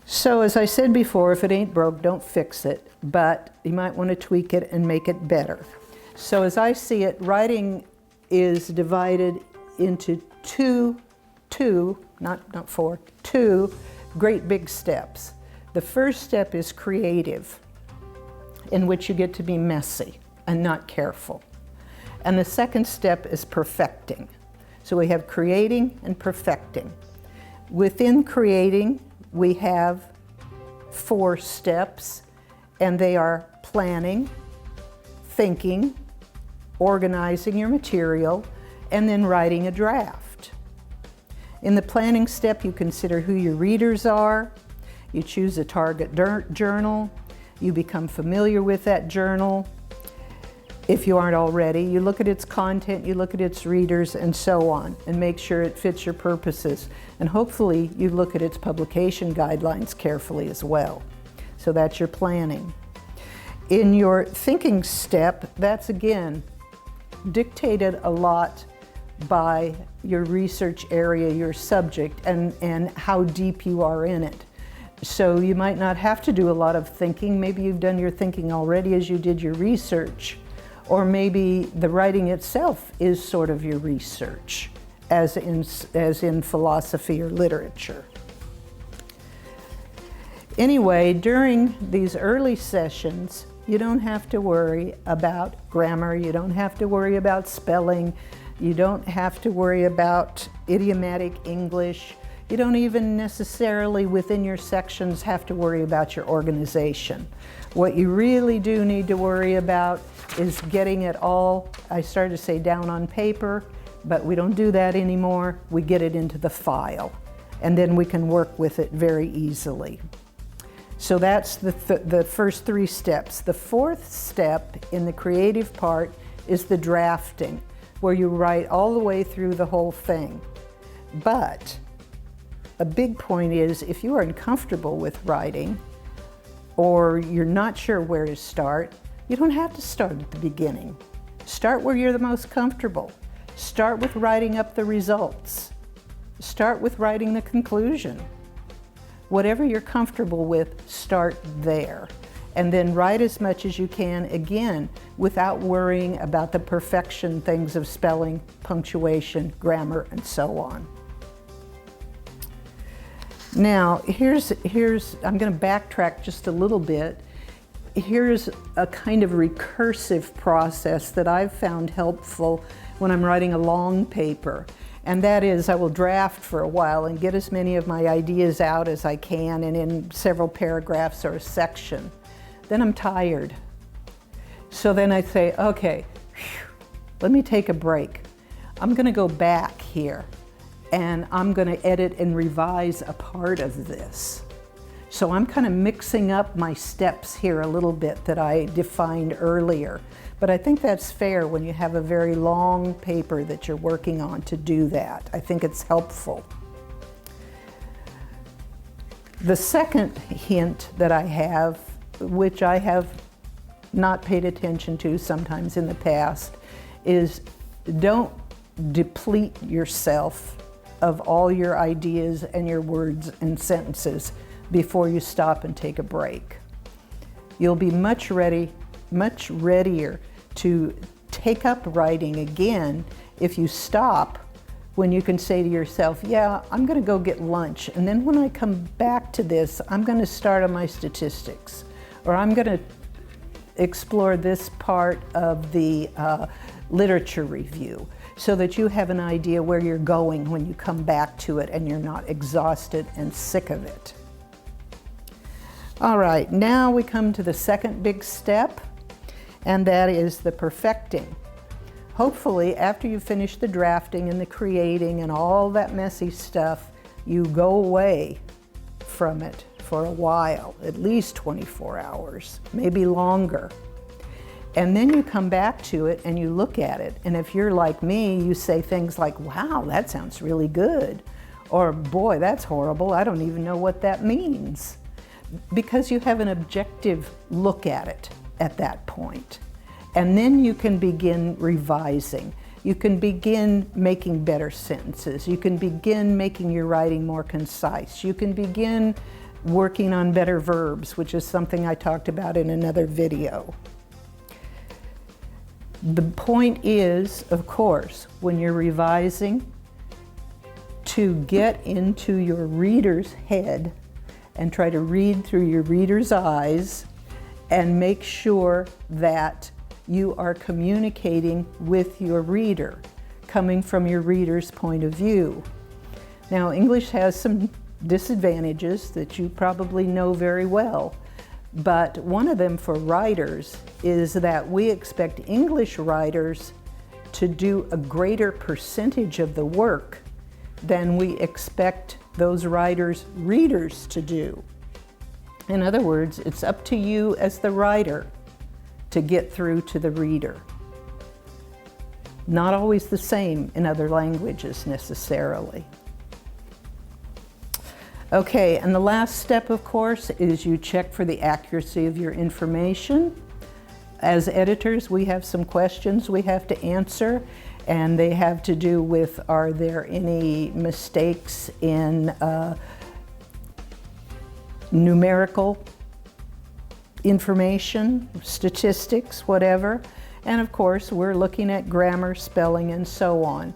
So as I said before, if it ain't broke, don't fix it, but you might want to tweak it and make it better. So as I see it, writing is divided into two great big steps. The first step is creative, in which you get to be messy and not careful. And the second step is perfecting. So we have creating and perfecting. Within creating, we have 4 steps, and they are planning, thinking, organizing your material, and then writing a draft. In the planning step, you consider who your readers are, you choose a target journal, you become familiar with that journal. If you aren't already, you look at its content, you look at its readers, and so on, and make sure it fits your purposes. And hopefully you look at its publication guidelines carefully as well. So that's your planning. In your thinking step, that's again dictated a lot by your research area, your subject, and how deep you are in it. So you might not have to do a lot of thinking. Maybe you've done your thinking already as you did your research. Or maybe the writing itself is sort of your research, as in philosophy or literature. Anyway, during these early sessions, you don't have to worry about grammar, you don't have to worry about spelling, you don't have to worry about idiomatic English, you don't even necessarily within your sections have to worry about your organization. What you really do need to worry about is getting it all, I started to say down on paper, but we don't do that anymore. We get it into the file, and then we can work with it very easily. So that's the first 3 steps. The 4th step in the creative part is the drafting, where you write all the way through the whole thing. But a big point is, if you are uncomfortable with writing, or you're not sure where to start, you don't have to start at the beginning. Start where you're the most comfortable. Start with writing up the results. Start with writing the conclusion. Whatever you're comfortable with, start there. And then write as much as you can, again, without worrying about the perfection things of spelling, punctuation, grammar, and so on. Now, I'm going to backtrack just a little bit. Here's a kind of recursive process that I've found helpful when I'm writing a long paper. And that is, I will draft for a while and get as many of my ideas out as I can, and in several paragraphs or a section. Then I'm tired. So then I say, okay, let me take a break. I'm going to go back here, and I'm going to edit and revise a part of this. So I'm kind of mixing up my steps here a little bit that I defined earlier. But I think that's fair when you have a very long paper that you're working on to do that. I think it's helpful. The second hint that I have, which I have not paid attention to sometimes in the past, is don't deplete yourself of all your ideas and your words and sentences before you stop and take a break. You'll be much readier to take up writing again if you stop when you can say to yourself, yeah, I'm going to go get lunch, and then when I come back to this, I'm going to start on my statistics, or I'm going to explore this part of the literature review, so that you have an idea where you're going when you come back to it and you're not exhausted and sick of it. All right, now we come to the second big step, and that is the perfecting. Hopefully, after you finish the drafting and the creating and all that messy stuff, you go away from it for a while, at least 24 hours, maybe longer. And then you come back to it and you look at it, and if you're like me, you say things like, wow, that sounds really good, or boy, that's horrible, I don't even know what that means. Because you have an objective look at it at that point. And then you can begin revising. You can begin making better sentences. You can begin making your writing more concise. You can begin working on better verbs, which is something I talked about in another video. The point is, of course, when you're revising, to get into your reader's head and try to read through your reader's eyes and make sure that you are communicating with your reader, coming from your reader's point of view. Now, English has some disadvantages that you probably know very well, but one of them for writers is that we expect English writers to do a greater percentage of the work than we expect those writers' readers to do. In other words, it's up to you as the writer to get through to the reader. Not always the same in other languages necessarily. Okay, and the last step, of course, is you check for the accuracy of your information. As editors, we have some questions we have to answer, and they have to do with, are there any mistakes in numerical information, statistics, whatever. And of course, we're looking at grammar, spelling, and so on.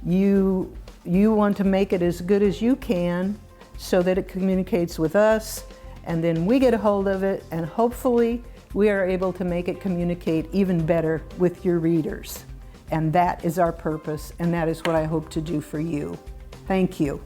You want to make it as good as you can so that it communicates with us, and then we get a hold of it, and hopefully we are able to make it communicate even better with your readers. And that is our purpose, and that is what I hope to do for you. Thank you.